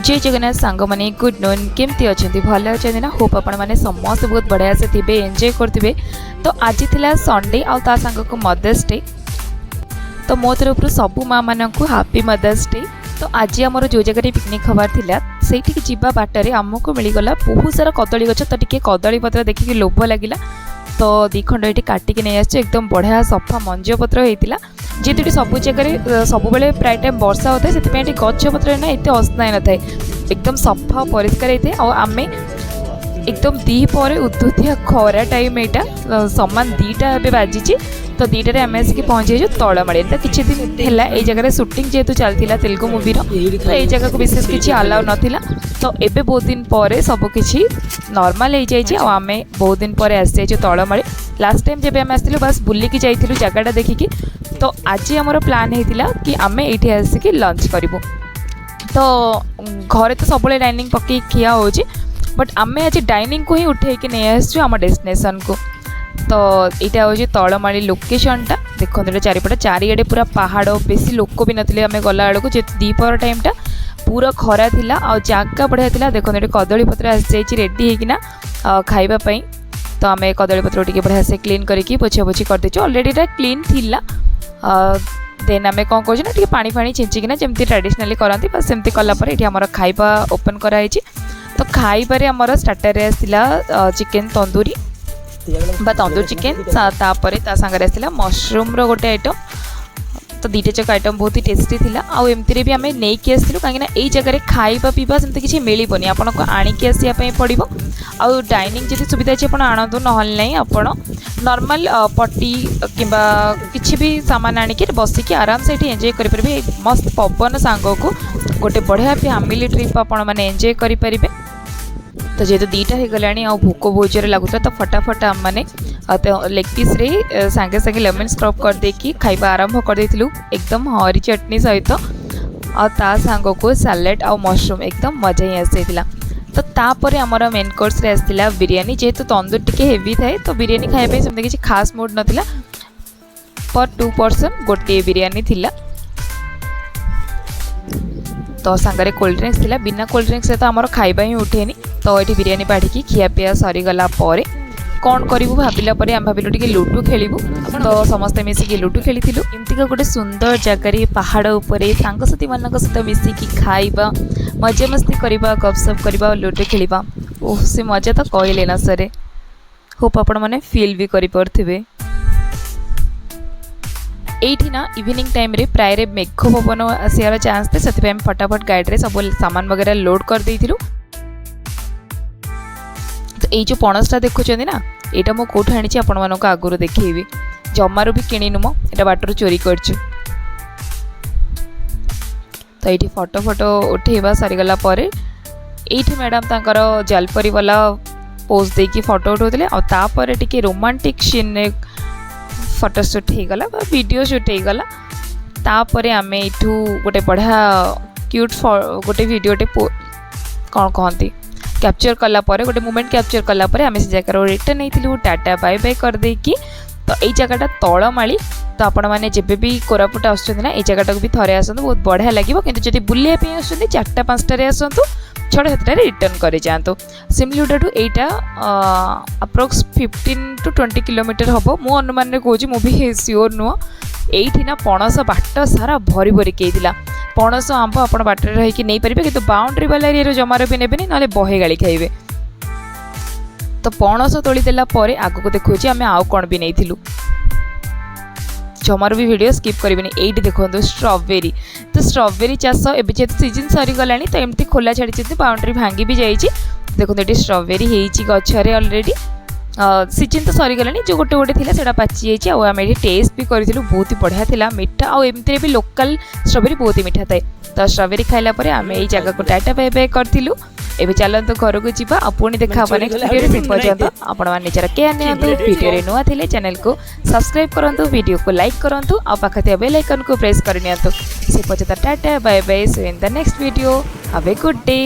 जय जगन्नाथ सांग मैंने गुड नॉन केमती अच्छा भल अच्छा ना होप आपण मैंने समस्त बहुत बढ़िया से थे एंजॉय करते। तो आज थी संडे आ सांग को मदर्स डे। तो मो तरफ सबू माँ मान को हापी मदर्स डे। तो आज आमर जो जगह पिकनिक हबार थिला सेठी जीवा बाटर आमको मिलगला बहुत सारा कदली गछ। तो टिके कदली पत्र देखिक लोभ लगिला तो दी खंड ये काटिक नहीं आस एकदम बढ़िया सफा मंज पत्र होता जेहेतु सब जगह सब बेले प्राय टाइम वर्षा होता है से गछ पत्र ना एत असना न था एकदम सफा परिष्कार होता है। आम एकदम दी पर उदुतिया खरा टाइम यहाँ सामान दीटा बाजी तो दीटार आम आसिक पहुँचे तलमाड़ी। तो किसी दिन है जगह सुटिंग जेहेतु चलता तेलुगु मूवीर तो ये जगह को विशेष किसी आलाउ नाला। तो एबे बहुत दिन पर सबकि नॉर्मल हो जाए आम बहुत दिन पर आसी जाइए तलमाड़ी। लास्ट टाइम जब आम आसलु बस बुलिकी जाइलु जगटा देखिकी। तो आज आमर प्लान होता कि आम ये आसिक लंच करूँ। तो घरे तो सब डाइनिंग पकई खिया हो बट आम आज डाइनिंग को ही उठे नहीं आसु आम डेस्टिनेशन को। तो यहाँ हूँ तलमाड़ी लोकेशनटा देखते चारिपट चारिआडे पूरा पहाड़ बेसी लोक भी नथिले आम गला बेलू जेहतु दीपर टाइमटा पूरा खरा थिला आ जगह बढ़िया थिला। देखते कदली पत्र आसी जाइए रेडी होकिना खाइबापी। तो आम कदली पत्र टी बढ़िया से क्लीन करके पोछा पोछी करदे अलरेडी क्लीन थिला। देन आम कौन कौन ना पानी फाणी छिंचिकिना जमी ट्रेडिशनाली करती बस सेमती कलापर ये आम खाइबा ओपन कराई। तो खाइबारे आमर स्टार्टर आसला चिकेन तंदूरी बा तंदूर चिकेन तापर सांगे आसला मशरूम गोटे आइटम। तो दीटा चक आइटम बहुत ही टेस्टी थिला। आउ एमती भी आम नहीं आसलु कहीं जगह खाइबा पीवा सेमती किसी मिलबनी आपको आणिकी आसापी पड़ो। आउ डाइनिंग जी सुविधा अच्छी आप आणतु ना आप नॉर्मल पट्टी कि किसी भी सामान आणिक बसिकी आराम से एंजॉय करेंगे। मस्त पवन सांग को गोटे बढ़िया फैमिली ट्रिप आपण मैंने एंजॉय करेंगे। तो जेहेतु दीटा हो गला भोक बहुत जोर लगुता तो फटाफट आम मैंने लेग पीस रे सांगे सांगे लेमन स्क्रब कर देकी खाइबा आरंभ कर देथिलु एकदम हरी चटनी सहित आ सांग को सैलेड आ मशरूम एकदम मजा ही आसाला। तो तापर आमर मेन कोर्स रे आसला बिरियानी जेहेतु तंदूर टिके हेवी थाए तो बिरियानी खाइबा सेमती किसी खास मूड नथिला पर 2 पर्सन गोटे बिरियानी थिला। तो सांगरे कोल्ड ड्रिंक्स थिला बिना कोल्ड ड्रिंक्स से तो आमर खाइबा ही उठेनी। तो ये बिरियानी बाढ़ी खिया पिया सरीगला कौन करूँ भाविला आम भाविलु टिके लुडु खेलु। तो समस्ते मिसिकी लुडु खेली एमतीका गोटे सुंदर जगार पहाड़ उपर सांगसाथी मान सहित मिसिकी खाइबा मजा मस्ती करवा गपसप करवा लुडु खेलवा ओह से मजा तो कहले ना सरे। होप आपण मैंने फिल भी करें। एठी ना इवनिंग टाइम रे प्राय रे मेघ पवन आसार चान्स थे से फटाफट गाड़ी रे सब सामान वगैरह लोड कर देथिलु। तो ये जो पणसटा देखुं ना यहाँ मुझे कौट आनी आपण मानक आगुरी देखी जमारू भी किणीनु मो ये बाटर चोरी करछु। तो ये फोटो फोटो उठेवा सरीगला ये मैडम तांकर जलपरी वाला पोज देकी फोटो उठाते और टिके रोमांटिक सीन फोटोशूट हो गला वीडियो शूट हो गला। तापर आम यू गोटे बढ़िया क्यूट गोटे वीडियोटे कौन कहती कैप्चर कला गोटे मोमेंट कैप्चर कला आम से जगह रिटर्न नहीं टाटा बाय बाय कर देकी। तो यही जगहटा तलमाड़ी। तो आपण मैंने जब भी कोरापुट आसुना ये जगह भी थरे आसतु बहुत बढ़िया लगे कि जब बुलापी आस 4टा-5टारे आसतु 6-7टारे रिटर्न कर जातु। सिमलीगुड़ा ठू यहाँ अप्रोक्स 15 to 20 किलोमीटर हम मो अनुमान कौच मुझे सियोर नुह। यही ना पणस बाट सारा भरी भरी कईला पणस आंब आप बाटर रही नहीं पारे कि बाउंड्री वाला एरिया जमार भी नेबेनि ना बहे गाड़ी खाइबे। तो पणस तोलीदेला आगक देखुचे आम आउ कौन भी नहीं जमार भी वीडियो स्किप करेंगे। ये देखो स्ट्रॉबेरी। तो स्ट्रॉबेरी चाष एवं जेहतु सीजन सरीगला तो एमती खोला छाड़ी बाउंड्री भांगी भी जाइए। देखो ये स्ट्रॉबेरी होती गचरे अलरेडी सीजन तो सरीगला जो गोटे गोटे थी से पाची जाइए। आम ये टेस्ट भी करूँ बहुत ही बढ़िया था मीठा आमती भी लोकल स्ट्रॉबेरी बहुत ही मीठा थाए। तो स्ट्रॉबेरी खाइला आम यही जगह को टाटा बाय बाय करूँ। एबे चलतु घर को जीवा पुणी देखा नेक्स्ट वीडियो पर्यंत आपण मैंने निजर केयर नियंतु। वीडियो रे नुआ थिले चैनल को सब्सक्राइब करंतु वीडियो को लाइक करंतु आ पाखते बेल आइकन को प्रेस कर नियंतु। से पर्यंत टाटा bye bye see in the next video. Have a good day.